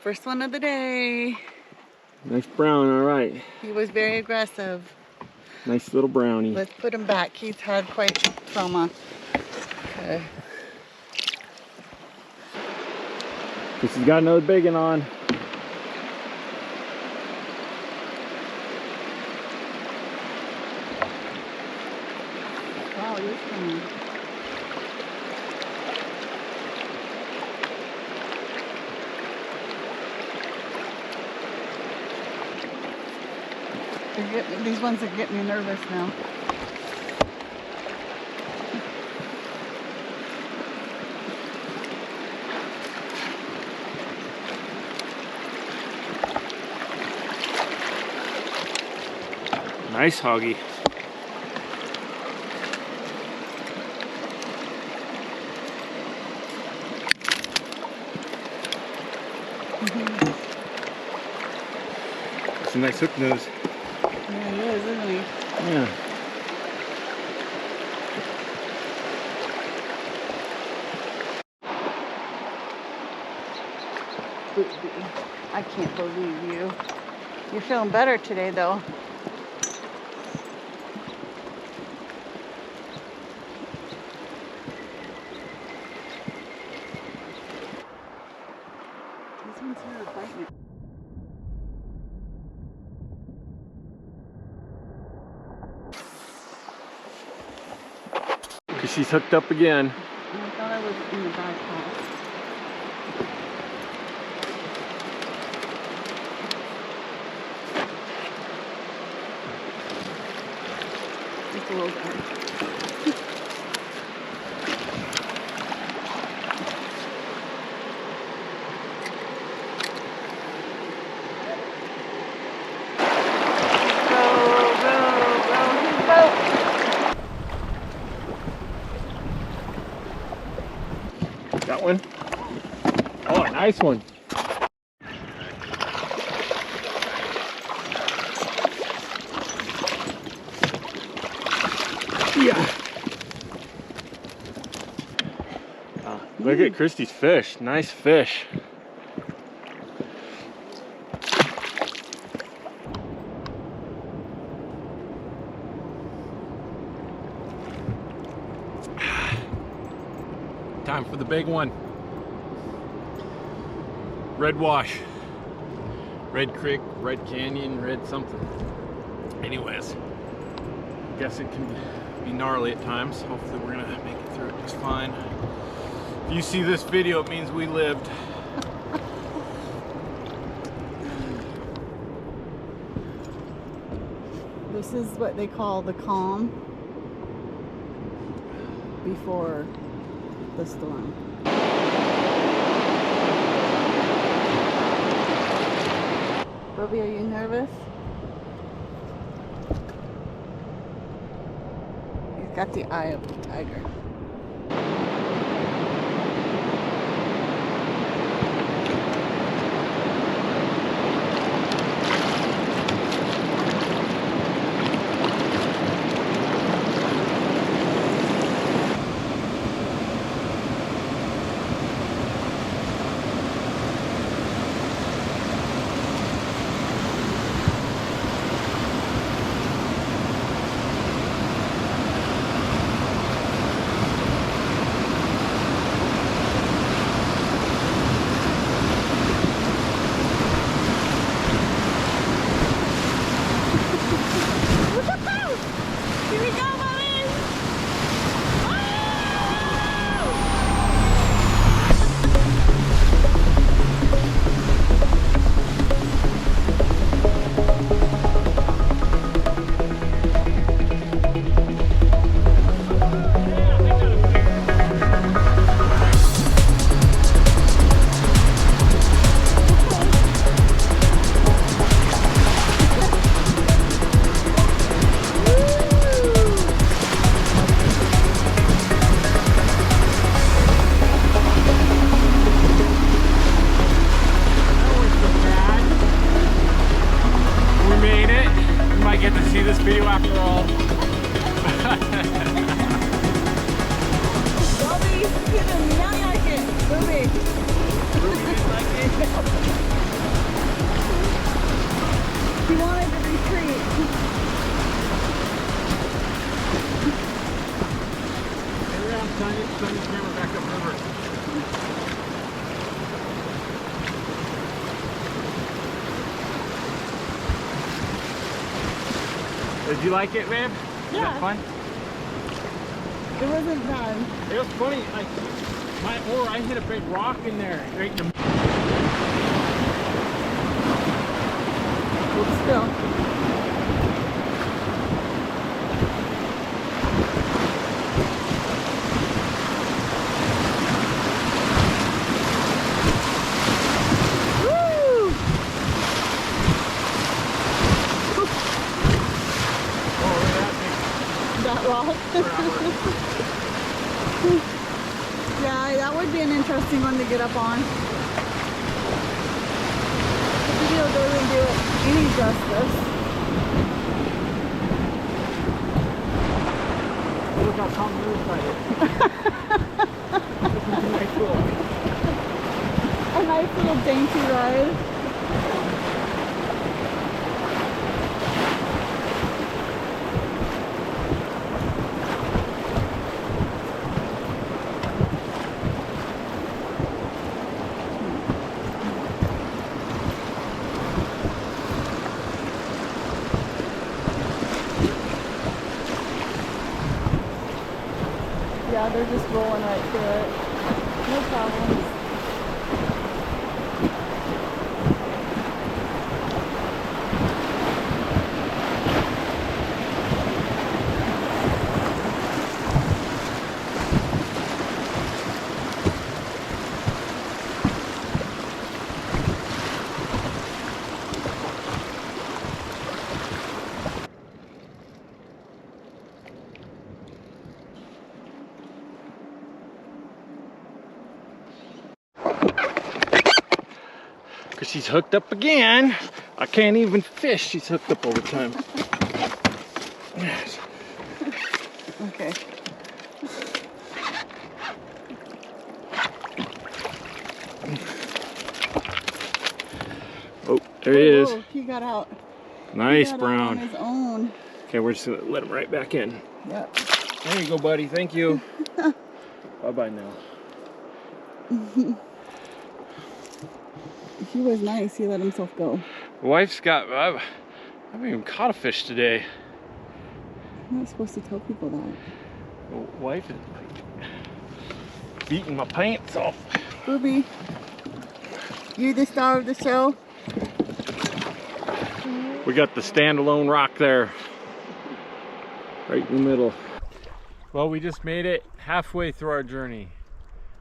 First one of the day. Nice brown, all right. He was very aggressive. Nice little brownie. Let's put him back. He's had quite trauma. Okay. This has got another big one on. Wow, he's coming. These ones are getting me nervous now. Nice hoggy. It's a nice hook nose. Yeah, he is, isn't he? Yeah. I can't believe you. You're feeling better today, though. These ones here are biting it. Because she's hooked up again. I thought I was in the bypass. Just a little guy. Got one? Oh, a nice one. Yeah. Look at Christy's fish. Nice fish. Time for the big one. Red wash. Red creek, red canyon, red something. Anyways, guess it can be gnarly at times. Hopefully we're gonna make it through it just fine. If you see this video, it means we lived. This is what they call the calm before the storm. Bobby, are you nervous? He's got the eye of the tiger. Here we go, Bobby! Get to see this video after all. Bobby, you didn't like it. Bobby. Ruby didn't like it. He wanted to retreat. Hey, I'm trying to turn the camera back upriver. Did you like it, babe? Yeah. Was that fun? It wasn't bad. It was funny, like, I hit a big rock in there, right in the Hold still. Woo! Oh, look at That rock. Yeah, that would be an interesting one to get up on. The video doesn't do it any justice. Look how Tom moves by it. This is a nice A nice little dainty ride. Yeah, they're just rolling right through it. No problems. Because she's hooked up again. I can't even fish. She's hooked up all the time. Okay. Oh, there he is. Whoa, he got out. Nice He got out brown. on his own. Okay, we're just gonna let him right back in. Yep. There you go, buddy. Thank you. Bye-bye now. He was nice. He let himself go. Wife's got, I haven't even caught a fish today. I'm not supposed to tell people that. Wife is beating my pants off. Booby, you the star of the show. We got the standalone rock there, right in the middle. Well, we just made it halfway through our journey.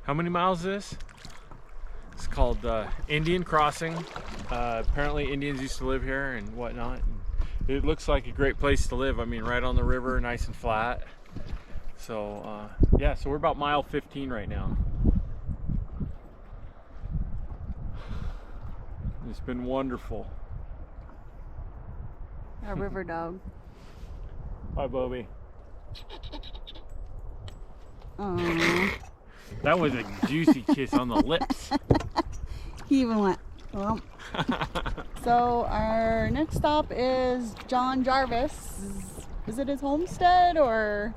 How many miles is this? It's called Indian Crossing. Apparently Indians used to live here and whatnot. It looks like a great place to live. I mean, right on the river, nice and flat. So yeah, so we're about mile 15 right now. It's been wonderful. Our river dog. Bye, Bobby. Aww. That was a juicy kiss on the lips. He even went, well. So our next stop is John Jarvis. Is it his homestead or?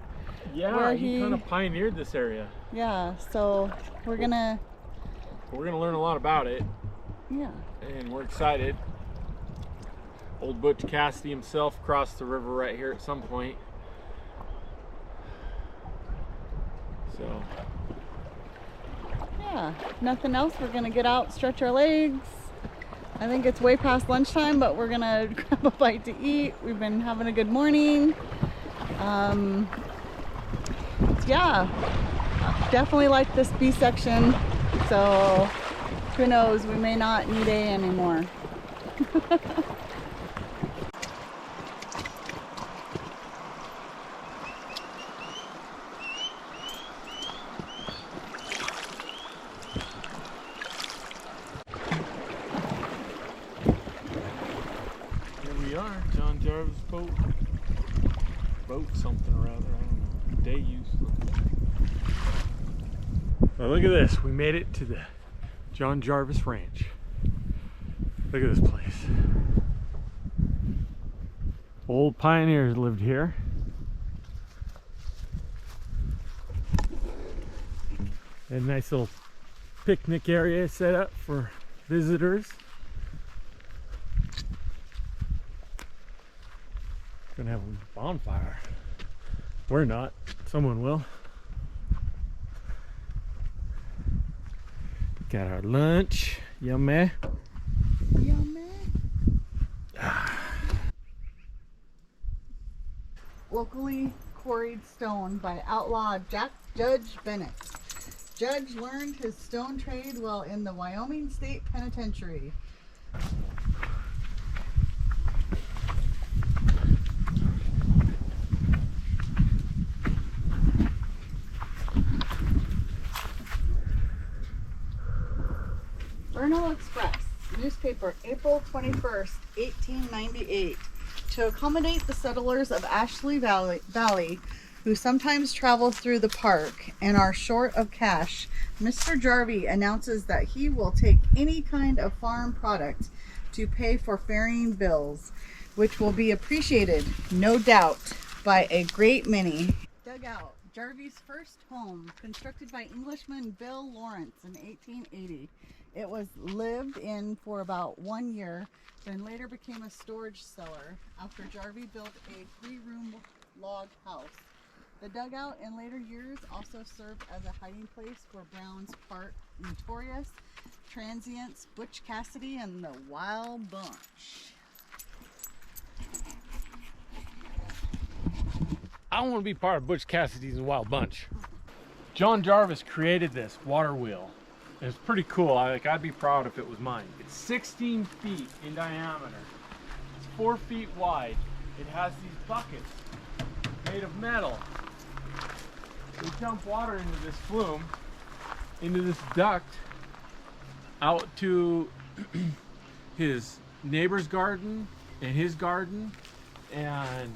Yeah, where he kind of pioneered this area. Yeah, so we're gonna learn a lot about it. Yeah. And we're excited. Old Butch Cassidy himself crossed the river right here at some point. So yeah, nothing else. We're gonna get out, stretch our legs. I think it's way past lunchtime, but we're gonna grab a bite to eat. We've been having a good morning. Yeah, definitely like this B section. So who knows, we may not need A anymore. John Jarvis boat something or other, I don't know, day use. Well, look at this, we made it to the John Jarvis Ranch. Look at this place. Old pioneers lived here. A nice little picnic area set up for visitors. Gonna have a bonfire. We're not. Someone will. Got our lunch. Yummy. Yummy. Locally quarried stone by outlaw Judge Bennett. Judge learned his stone trade while in the Wyoming State Penitentiary. Vernal Express, newspaper, April 21st, 1898. To accommodate the settlers of Ashley Valley, who sometimes travel through the park and are short of cash, Mr. Jarvie announces that he will take any kind of farm product to pay for ferrying bills, which will be appreciated, no doubt, by a great many. Dugout, Jarvie's first home, constructed by Englishman Bill Lawrence in 1880. It was lived in for about 1 year, then later became a storage cellar after Jarvie built a 3-room log house. The dugout in later years also served as a hiding place for Brown's Park Notorious, Transients, Butch Cassidy, and the Wild Bunch. I want to be part of Butch Cassidy's and Wild Bunch. John Jarvis created this water wheel. It's pretty cool. I'd be proud if it was mine. It's 16 feet in diameter. It's 4 feet wide. It has these buckets made of metal. We dump water into this flume, into this duct, out to his neighbor's garden and his garden, and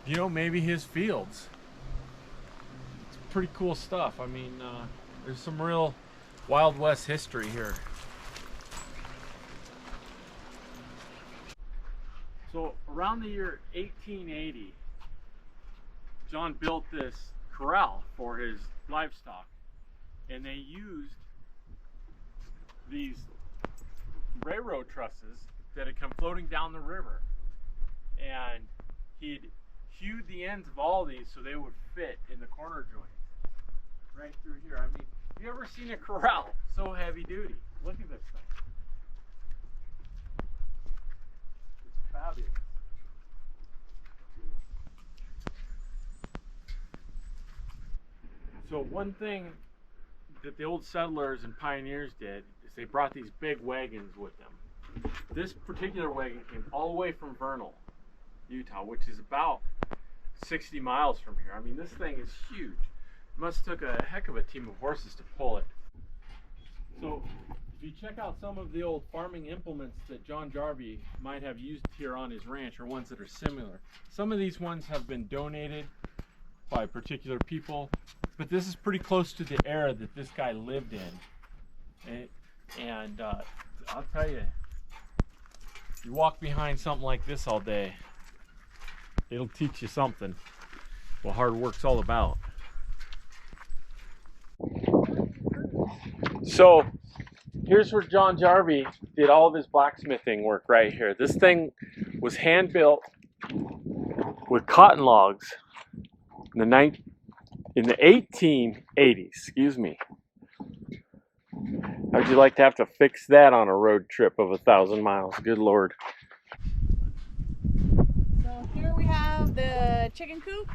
you know, maybe his fields. It's pretty cool stuff. I mean, there's some real Wild West history here. So around the year 1880, John built this corral for his livestock, and they used these railroad trusses that had come floating down the river, and he'd hewed the ends of all these so they would fit in the corner joints right through here. I mean, have you ever seen a corral so heavy duty? Look at this thing. It's fabulous. So one thing that the old settlers and pioneers did is they brought these big wagons with them. This particular wagon came all the way from Vernal, Utah, which is about 60 miles from here. I mean, this thing is huge. It must have took a heck of a team of horses to pull it. So if you check out some of the old farming implements that John Jarvie might have used here on his ranch, or ones that are similar, some of these ones have been donated by particular people, but this is pretty close to the era that this guy lived in. And I'll tell you, you walk behind something like this all day, it'll teach you something, what hard work's all about. So here's where John Jarvie did all of his blacksmithing work, right here. This thing was hand built with cotton logs in the 1880s, excuse me. How'd you like to have to fix that on a road trip of 1,000 miles? Good Lord. So here we have the chicken coop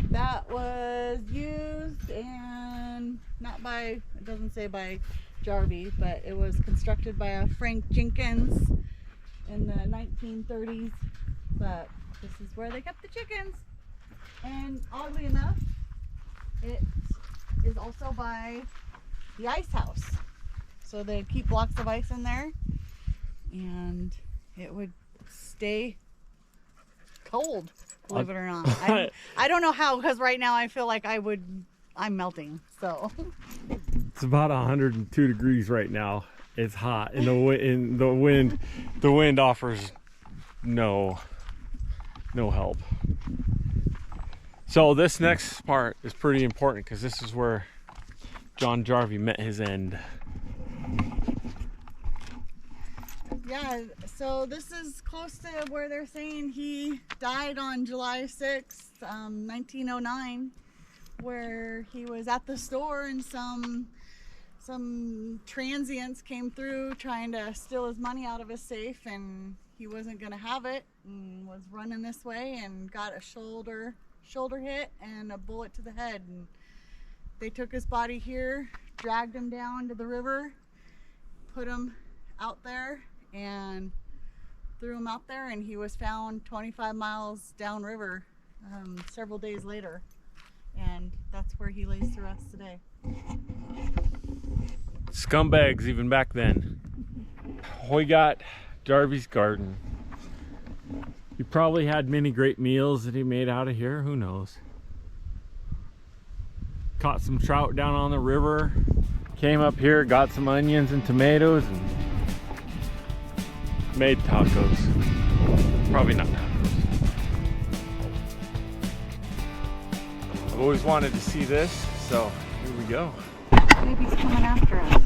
that was used, and not by, it doesn't say by Jarvie, but it was constructed by a Frank Jenkins in the 1930s. But this is where they kept the chickens. And oddly enough, it is also by the ice house. So they'd keep blocks of ice in there, and it would stay cold, believe it or not. I don't know how, because right now I feel like I'm melting. So it's about 102 degrees right now. It's hot, and the wind offers no no help. So this next part is pretty important because this is where John Jarvie met his end. Yeah, so this is close to where they're saying he died on July 6th, 1909, where he was at the store and some transients came through trying to steal his money out of his safe, and he wasn't gonna have it and was running this way and got a shoulder hit and a bullet to the head. And they took his body here, dragged him down to the river, put him out there and threw him out there, and he was found 25 miles downriver several days later, and that's where he lays to rest today. Scumbags even back then. We got Jarvie's garden. He probably had many great meals that he made out of here, who knows. Caught some trout down on the river, came up here, got some onions and tomatoes, and made tacos. Probably not tacos. I've always wanted to see this, so here we go. Baby's coming after us.